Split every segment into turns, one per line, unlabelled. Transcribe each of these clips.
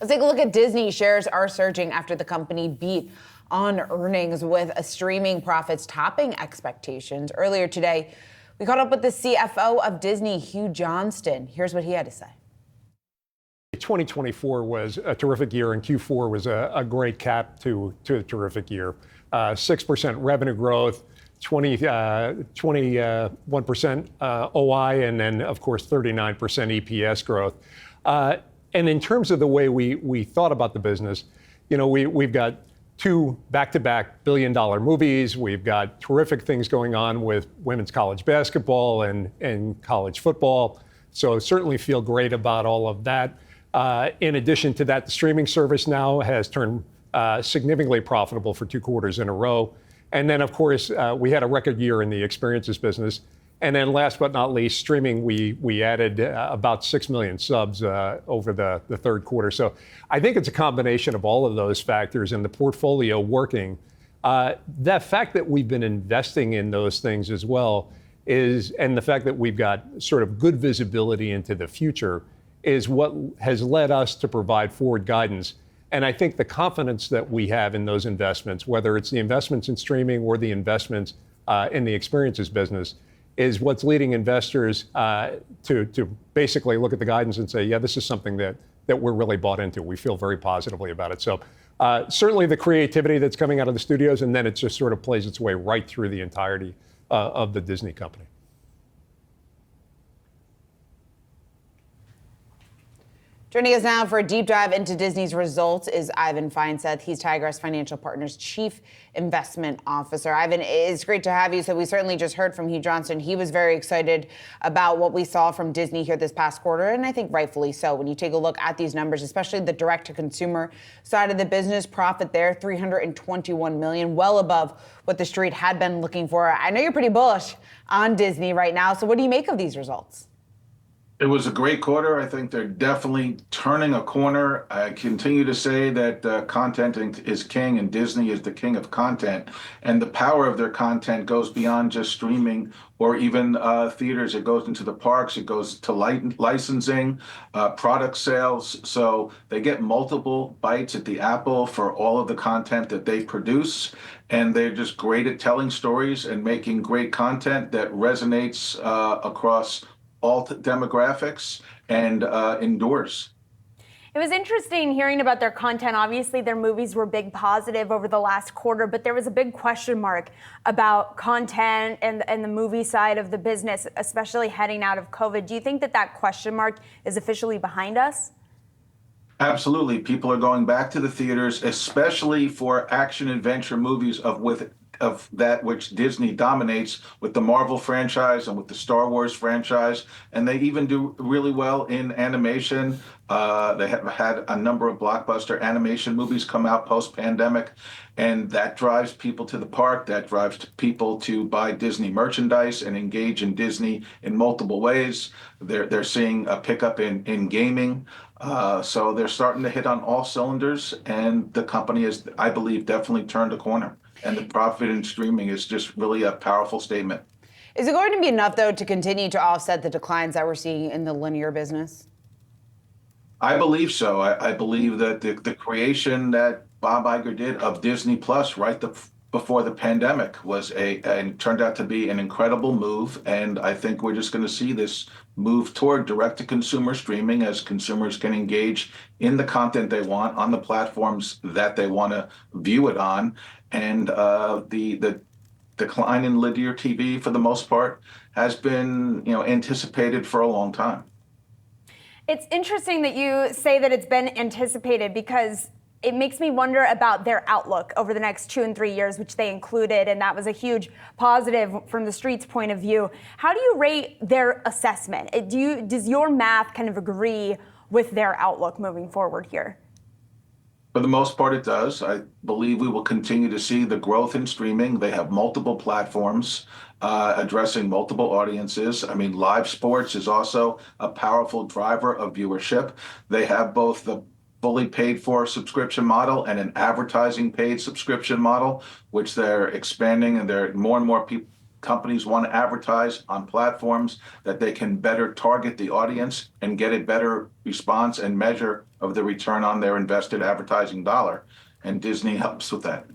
Let's take a look at Disney. Shares are surging after the company beat on earnings with streaming profits topping expectations. Earlier today, we caught up with the CFO of Disney, Hugh Johnston. Here's what he had to say.
2024 was a terrific year, and Q4 was a great cap to a terrific year. 6% revenue growth, 21% OI, and then, of course, 39% EPS growth. And in terms of the way we thought about the business, we've got two back-to-back billion-dollar movies. We've got terrific things going on with women's college basketball and college football. So certainly feel great about all of that. In addition to that, the streaming service now has turned significantly profitable for 2 quarters in a row. And then, of course, we had a record year in the experiences business. And then last but not least, streaming, we added about 6 million subs over the third quarter. So I think it's a combination of all of those factors and the portfolio working. The fact that we've been investing in those things as well and the fact that we've got sort of good visibility into the future is what has led us to provide forward guidance. And I think the confidence that we have in those investments, whether it's the investments in streaming or the investments in the experiences business, is what's leading investors to basically look at the guidance and say, yeah, this is something that we're really bought into. We feel very positively about it. So certainly the creativity that's coming out of the studios, and then it just sort of plays its way right through the entirety of the Disney company.
Joining us now for a deep dive into Disney's results is Ivan Feinseth. He's Tigress Financial Partners Chief Investment Officer. Ivan, it's great to have you. So we certainly just heard from Hugh Johnston. He was very excited about what we saw from Disney here this past quarter, and I think rightfully so. When you take a look at these numbers, especially the direct-to-consumer side of the business, profit there, $321 million, well above what the street had been looking for. I know you're pretty bullish on Disney right now, so what do you make of these results?
It was a great quarter. I think they're definitely turning a corner. I continue to say that content is king and Disney is the king of content. And the power of their content goes beyond just streaming or even theaters. It goes into the parks. It goes to licensing, product sales. So they get multiple bites at the apple for all of the content that they produce. And they're just great at telling stories and making great content that resonates across all demographics and endures.
It was interesting hearing about their content. Obviously, their movies were big positive over the last quarter, but there was a big question mark about content and the movie side of the business, especially heading out of COVID. Do you think that question mark is officially behind us?
Absolutely. People are going back to the theaters, especially for action adventure movies of that which Disney dominates with the Marvel franchise and with the Star Wars franchise. And they even do really well in animation. They have had a number of blockbuster animation movies come out post-pandemic, and that drives people to the park. That drives people to buy Disney merchandise and engage in Disney in multiple ways. They're seeing a pickup in gaming. So they're starting to hit on all cylinders, and the company has, I believe, definitely turned a corner. And the profit in streaming is just really a powerful statement.
Is it going to be enough, though, to continue to offset the declines that we're seeing in the linear business?
I believe so. I believe that the creation that Bob Iger did of Disney Plus before the pandemic and turned out to be an incredible move. And I think we're just going to see this move toward direct-to-consumer streaming as consumers can engage in the content they want on the platforms that they want to view it on. And the decline in linear TV, for the most part, has been anticipated for a long time.
It's interesting that you say that it's been anticipated, because it makes me wonder about their outlook over the next 2 and 3 years, which they included, and that was a huge positive from the street's point of view. How do you rate their assessment? Does your math kind of agree with their outlook moving forward here?
For the most part, it does. I believe we will continue to see the growth in streaming. They have multiple platforms addressing multiple audiences. I mean, live sports is also a powerful driver of viewership. They have both the fully paid for subscription model and an advertising paid subscription model, which they're expanding, and more and more companies want to advertise on platforms that they can better target the audience and get a better response and measure of the return on their invested advertising dollar. And Disney helps with that.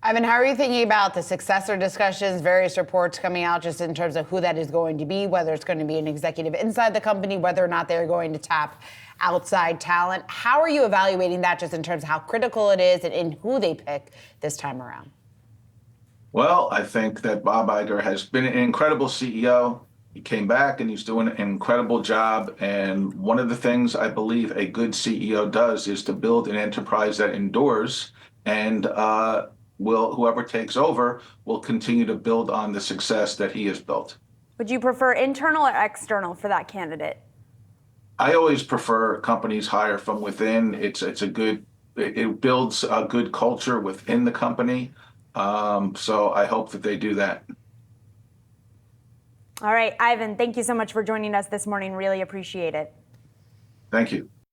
Ivan, how are you thinking about the successor discussions, various reports coming out just in terms of who that is going to be, whether it's going to be an executive inside the company, whether or not they're going to tap outside talent? How are you evaluating that just in terms of how critical it is and in who they pick this time around?
Well, I think that Bob Iger has been an incredible CEO. He came back and he's doing an incredible job. And one of the things I believe a good CEO does is to build an enterprise that endures, and whoever takes over will continue to build on the success that he has built.
Would you prefer internal or external for that candidate?
I always prefer companies hire from within. It builds a good culture within the company. So I hope that they do that.
All right, Ivan, thank you so much for joining us this morning. Really appreciate it.
Thank you.